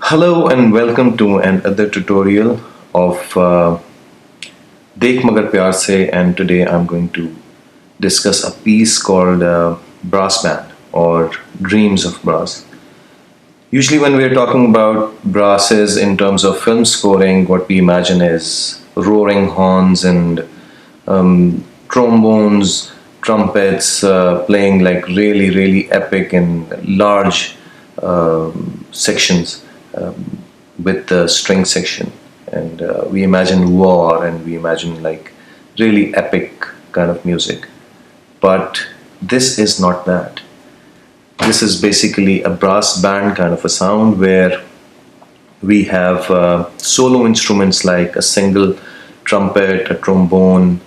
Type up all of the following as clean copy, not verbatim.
Hello and welcome to another tutorial of Dekh Magar Pyar Se, and today I'm going to discuss a piece called Brass Band or Dreams of Brass. Usually when we're talking about brasses in terms of film scoring, what we imagine is roaring horns and trombones, trumpets playing like really epic and large sections with the string section. And we imagine war and we imagine like really epic kind of music. But this is not that. This is basically a brass band kind of a sound where we have solo instruments like a single trumpet, a trombone,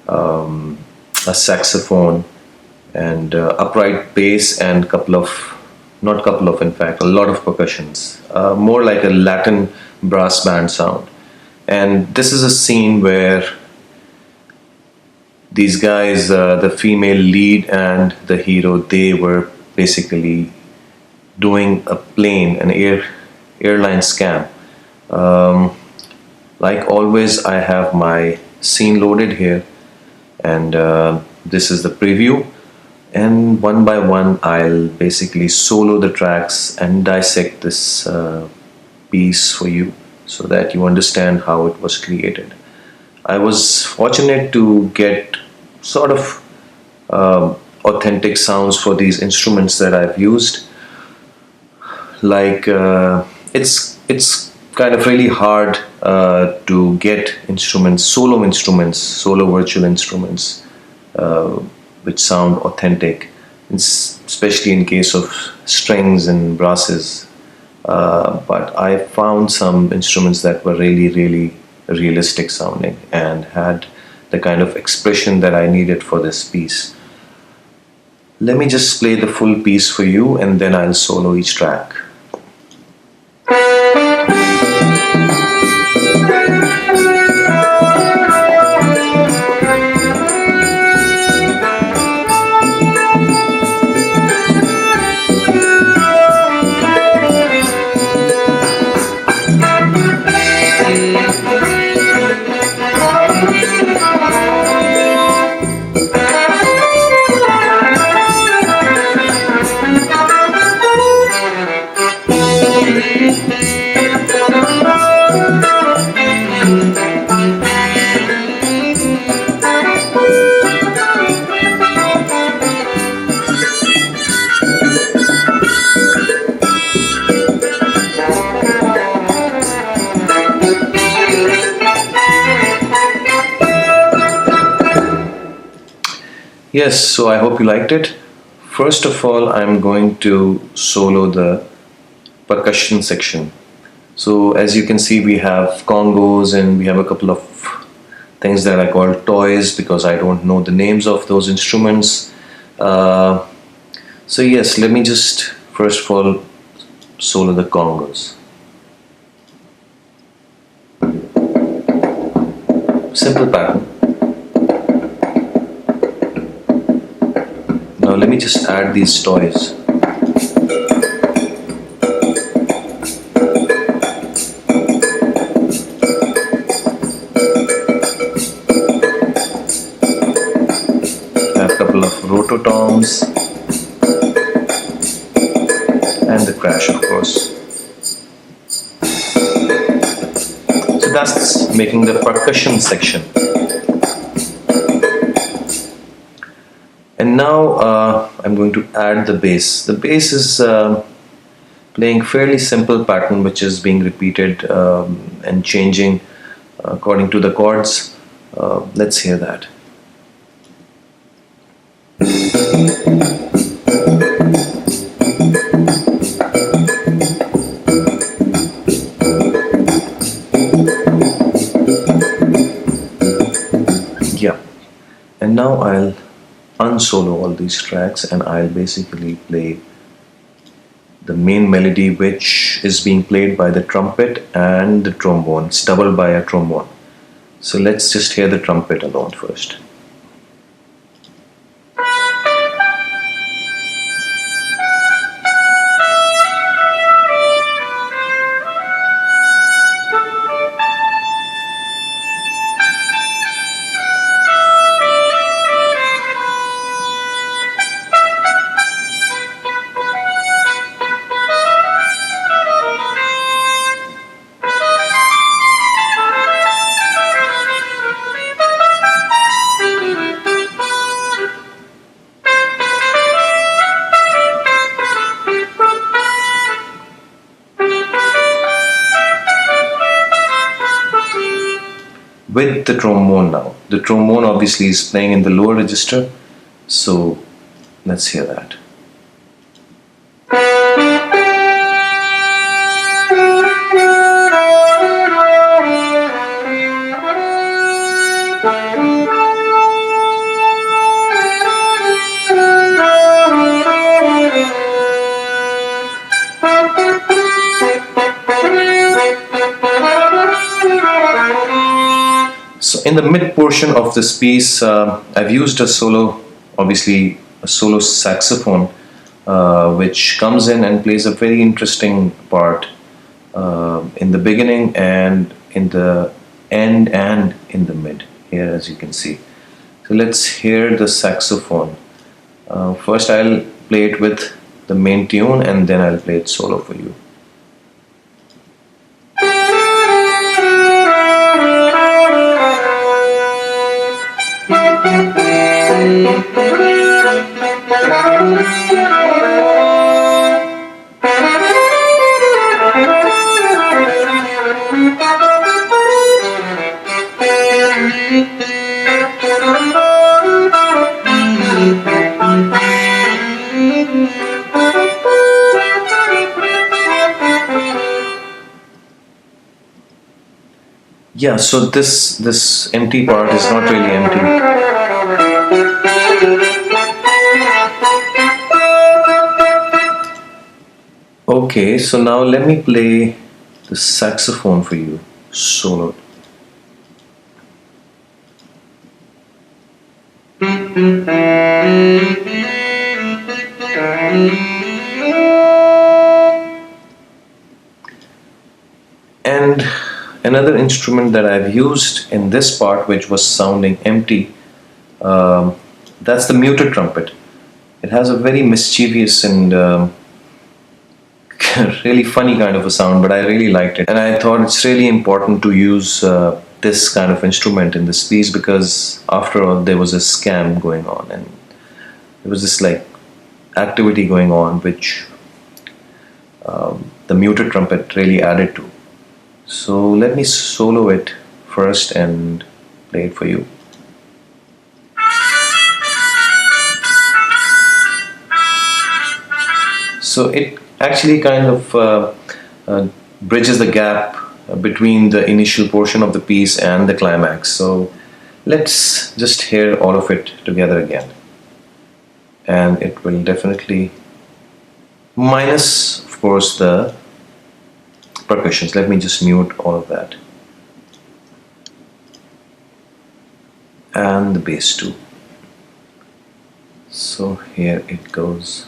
a saxophone, and upright bass, and couple of, not couple of, in fact, a lot of percussions, more like a Latin brass band sound. And this is a scene where these guys, the female lead and the hero, they were basically doing a plane, an airline scam. Um, like always, I have my scene loaded here, and this is the preview. And one by one, I'll basically solo the tracks and dissect this piece for you so that you understand how it was created. I was fortunate to get sort of authentic sounds for these instruments that I've used. Like it's kind of really hard to get solo virtual instruments uh, which sound authentic, especially in case of strings and brasses. But I found some instruments that were really realistic sounding and had the kind of expression that I needed for this piece. Let me just play the full piece for you and then I'll solo each track. Yes, so I hope you liked it. First of all, I'm going to solo the percussion section. So as you can see, we have congos and we have a couple of things that I call toys because I don't know the names of those instruments. Uh, so yes, let me just first of all solo the congos. Simple pattern. Now let me just add these toys. I have a couple of rototoms and the crash, of course. So that's making the percussion section. And now I'm going to add the bass. The bass is playing fairly simple pattern which is being repeated and changing according to the chords. Let's hear that. Yeah, and now I'll unsolo all these tracks and I'll basically play the main melody which is being played by the trumpet and the trombone. It's doubled by a trombone. So let's just hear the trumpet alone first. with the trombone now. The trombone obviously is playing in the lower register, so let's hear that. So in the mid portion of this piece, I've used a solo, obviously a solo saxophone, which comes in and plays a very interesting part in the beginning and in the end and in the mid here, as you can see. So let's hear the saxophone. First I'll play it with the main tune and then I'll play it solo for you. Yeah, so this empty part is not really empty. Okay, so now let me play the saxophone for you, solo. And another instrument that I've used in this part, which was sounding empty, that's the muted trumpet. It has a very mischievous and really funny kind of a sound, but I really liked it. And I thought it's really important to use this kind of instrument in this piece because after all there was a scam going on and there was this like activity going on which the muted trumpet really added to. So let me solo it first and play it for you. So it actually kind of bridges the gap between the initial portion of the piece and the climax. So let's just hear all of it together again. And it will definitely, minus of course the percussions. Let me just mute all of that. And the bass too. So here it goes.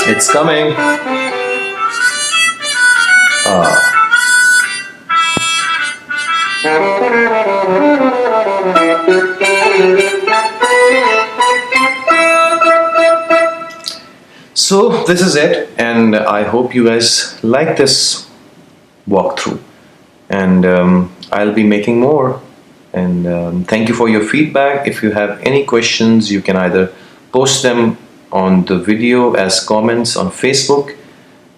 It's coming. So this is it, and I hope you guys like this walkthrough, and I'll be making more. And thank you for your feedback. If you have any questions, you can either post them on the video as comments on Facebook,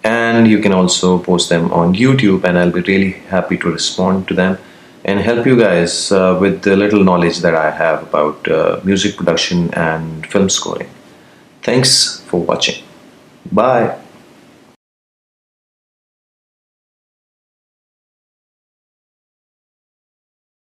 and you can also post them on YouTube, and I'll be really happy to respond to them and help you guys with the little knowledge that I have about music production and film scoring. Thanks for watching. Bye.